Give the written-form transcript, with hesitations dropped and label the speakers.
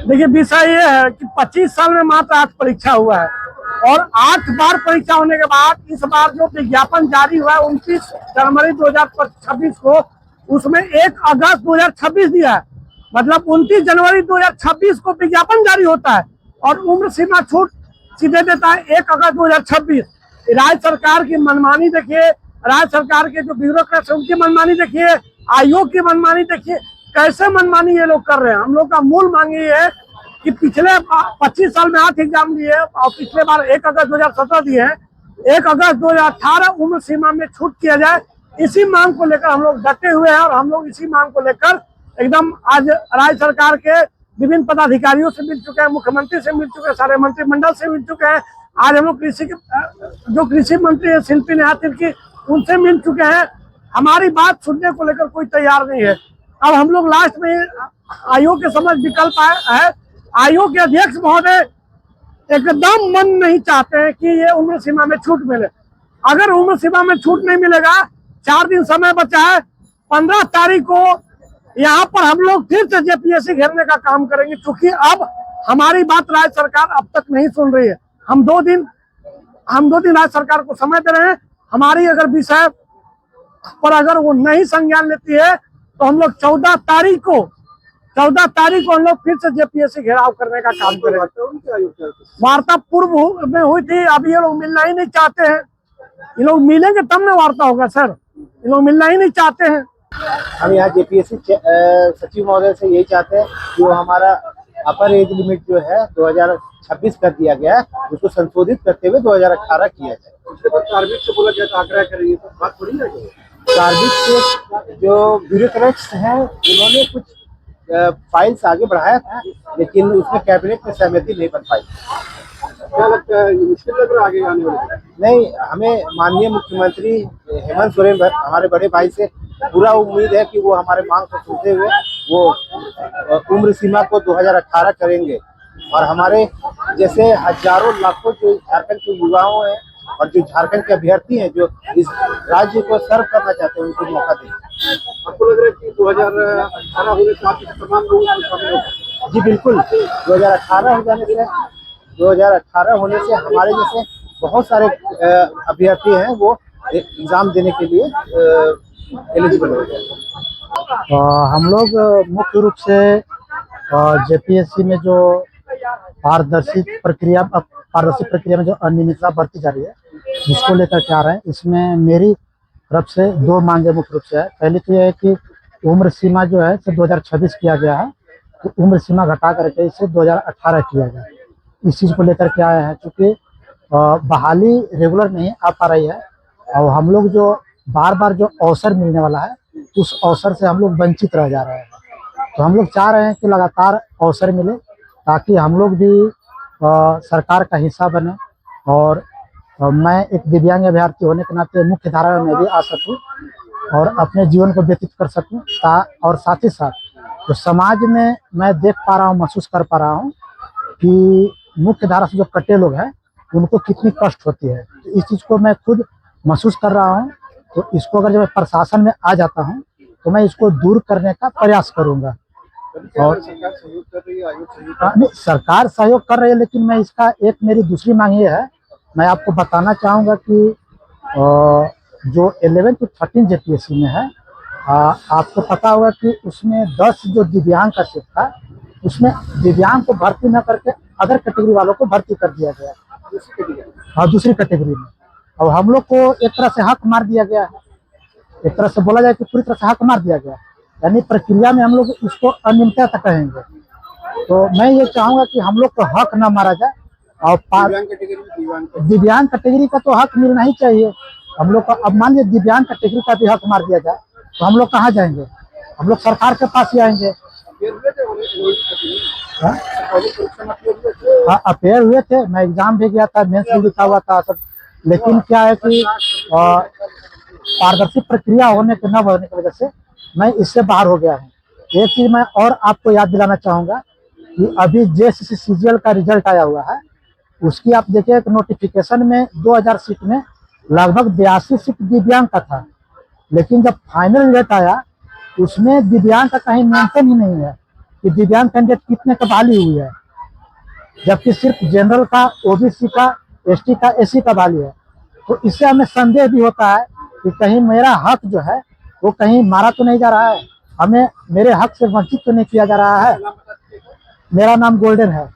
Speaker 1: देखिए विषय ये है कि 25 साल में मात्र 8 परीक्षा हुआ है और 8 बार परीक्षा होने के बाद इस बार जो विज्ञापन जारी हुआ है 29 जनवरी 2026 को, उसमें 1 अगस्त 2026 दिया है। मतलब 29 जनवरी 2026 को विज्ञापन जारी होता है और उम्र सीमा छूट सीधे देता है 1 अगस्त 2026। राज्य सरकार की मनमानी देखिए, राज्य सरकार के जो ब्यूरोक्रेट्स है उनकी मनमानी देखिए, आयोग की मनमानी देखिए, कैसे मनमानी ये लोग कर रहे हैं। हम लोग का मूल मांग ये है कि पिछले 25 साल में 8 एग्जाम दिए और पिछले बार 1 अगस्त 2017 दिए हैं, 1 अगस्त 2018 उम्र सीमा में छूट किया जाए। इसी मांग को लेकर हम लोग डटे हुए हैं और हम लोग इसी मांग को लेकर एकदम आज राज्य सरकार के विभिन्न पदाधिकारियों से मिल चुके हैं, मुख्यमंत्री से मिल चुके हैं, सारे मंत्रिमंडल से मिल चुके हैं। आज हम लोग जो कृषि मंत्री है शिल्पी नेहा तिर्की, उनसे मिल चुके हैं। हमारी बात सुनने को लेकर कोई तैयार नहीं है। अब हम लोग लास्ट में आयोग के समझ विकल्प है। आयोग के अध्यक्ष महोदय एकदम मन नहीं चाहते हैं कि ये उम्र सीमा में छूट मिले। अगर उम्र सीमा में छूट नहीं मिलेगा, 4 दिन समय बचा है, 15 तारीख को यहाँ पर हम लोग फिर से जेपीएससी घेरने का काम करेंगे, क्योंकि अब हमारी बात राज्य सरकार अब तक नहीं सुन रही है। हम दो दिन राज्य सरकार को समय दे रहे हैं। हमारी अगर विषय पर अगर वो नहीं संज्ञान लेती है तो हम लोग 14 तारीख को हम लोग फिर से जेपीएससी घेराव करने का काम करेंगे। वार्ता पूर्व में हुई थी, अब ये लोग मिलना ही नहीं चाहते हैं। ये लोग मिलेंगे तब ना वार्ता होगा सर, ये लोग मिलना ही नहीं चाहते हैं।
Speaker 2: हम यहाँ जेपीएससी सचिव महोदय से यही चाहते हैं कि वो हमारा अपर एज लिमिट जो है 2026 कर दिया गया है, उसको संशोधित करते हुए 2018 किया जाए।
Speaker 3: उसके बाद कार्मिक से बोला गया आग्रह करेंगे, तो बात थोड़ी ना है।
Speaker 2: कार्मिक के जो ब्यूरोक्रेट्स हैं उन्होंने कुछ फाइल्स आगे बढ़ाया था, लेकिन उसमें कैबिनेट में सहमति नहीं बन पाई।
Speaker 3: क्या लगता है मुश्किल लग रहा है आगे आने वाले?
Speaker 2: नहीं, हमें माननीय मुख्यमंत्री हेमंत सोरेन हमारे बड़े भाई से पूरा उम्मीद है कि वो हमारे मांग को सुनते हुए वो उम्र सीमा को 2018 करेंगे और हमारे जैसे हजारों लाखों जो झारखंड के युवाओं हैं और जो झारखंड के अभ्यर्थी हैं जो इस राज्य को सर्व करना चाहते हैं उनको मौका दें।
Speaker 3: आपको लग रहा है कि 2018 होने से आपके तमाम लोगों को शामिल होगा?
Speaker 2: जी बिल्कुल, 2018 होने से हमारे जैसे बहुत सारे अभ्यर्थी हैं वो एग्जाम देने के लिए एलिजिबल हो जाएंगे।
Speaker 4: हम लोग मुख्य रूप से जेपीएससी में जो पारदर्शी प्रक्रिया में जो अनियमितता बढ़ती जा रही है, जिसको लेकर के आ रहे हैं, इसमें मेरी तरफ से 2 मांगे मुख्य रूप से है। पहली तो यह है कि उम्र सीमा जो है इसे 2026 किया गया है, तो उम्र सीमा घटा करके इसे 2018 किया गया। इस चीज़ को लेकर के आए हैं, क्योंकि बहाली रेगुलर नहीं आ पा रही है और हम लोग जो बार बार जो अवसर मिलने वाला है उस अवसर से हम लोग वंचित रह जा रहे हैं। तो हम लोग चाह रहे हैं कि लगातार अवसर मिले ताकि हम लोग भी सरकार का हिस्सा बने और मैं एक दिव्यांग अभ्यर्थी होने के नाते मुख्य धारा में भी आ सकूं और अपने जीवन को व्यतीत कर सकूं। और साथ ही साथ जो समाज में मैं देख पा रहा हूँ, महसूस कर पा रहा हूँ कि मुख्य धारा से जो कटे लोग हैं उनको कितनी कष्ट होती है, तो इस चीज़ को मैं खुद महसूस कर रहा हूँ। तो इसको अगर जब मैं प्रशासन में आ जाता हूँ तो मैं इसको दूर करने का प्रयास करूँगा। और
Speaker 3: सरकार सहयोग कर रही है, आयोग सहयोग
Speaker 4: नहीं, सरकार सहयोग कर रही है, लेकिन मैं इसका एक मेरी दूसरी मांग ये है, मैं आपको बताना चाहूँगा कि जो 11 to 13 जेपीएससी में है, आपको पता होगा कि उसमें 10 जो दिव्यांग का सीट था उसमें दिव्यांग को भर्ती न करके अदर कैटेगरी वालों को भर्ती कर दिया गया। हाँ, दूसरी कैटेगरी में। और हम लोग को एक तरह से हक मार दिया गया है, एक तरह से बोला जाए कि पूरी तरह से हक मार दिया गया, यानी प्रक्रिया में हम लोग इसको अनियमितता कहेंगे। तो मैं ये चाहूँगा कि हम लोग को हक ना मारा जाए और दिव्यांग कैटेगरी का तो हक मिलना ही चाहिए हम लोग का। अब मान लीजिए दिव्यांग कैटेगरी का भी हक मार दिया जाए तो हम लोग कहाँ जाएंगे? हम लोग सरकार के पास ही आएंगे। हाँ, अपेयर हुए थे, मैं एग्जाम भी गया था, मेंस भी लिखा हुआ था सब, लेकिन क्या है कि पारदर्शी प्रक्रिया होने के न होने की वजह से मैं इससे बाहर हो गया हूँ। एक चीज मैं और आपको याद दिलाना चाहूँगा कि अभी जेएसएससी सीजीएल का रिजल्ट आया हुआ है, उसकी आप देखिए एक नोटिफिकेशन में 2000 सीट में लगभग 82 सीट दिव्यांग का था, लेकिन जब फाइनल रिजल्ट आया उसमें दिव्यांग का कहीं मेंशन ही नहीं है। कि दिव्यांग कैंडिडेट कितने का बहाली हुई है, जबकि सिर्फ जनरल का, ओबीसी का, एसटी का, एसी का बहाली है। तो इससे हमें संदेह भी होता है कि कहीं मेरा हक जो है वो कहीं मारा तो नहीं जा रहा है, हमें मेरे हक से वंचित तो नहीं किया जा रहा है। मेरा नाम गोल्डन है।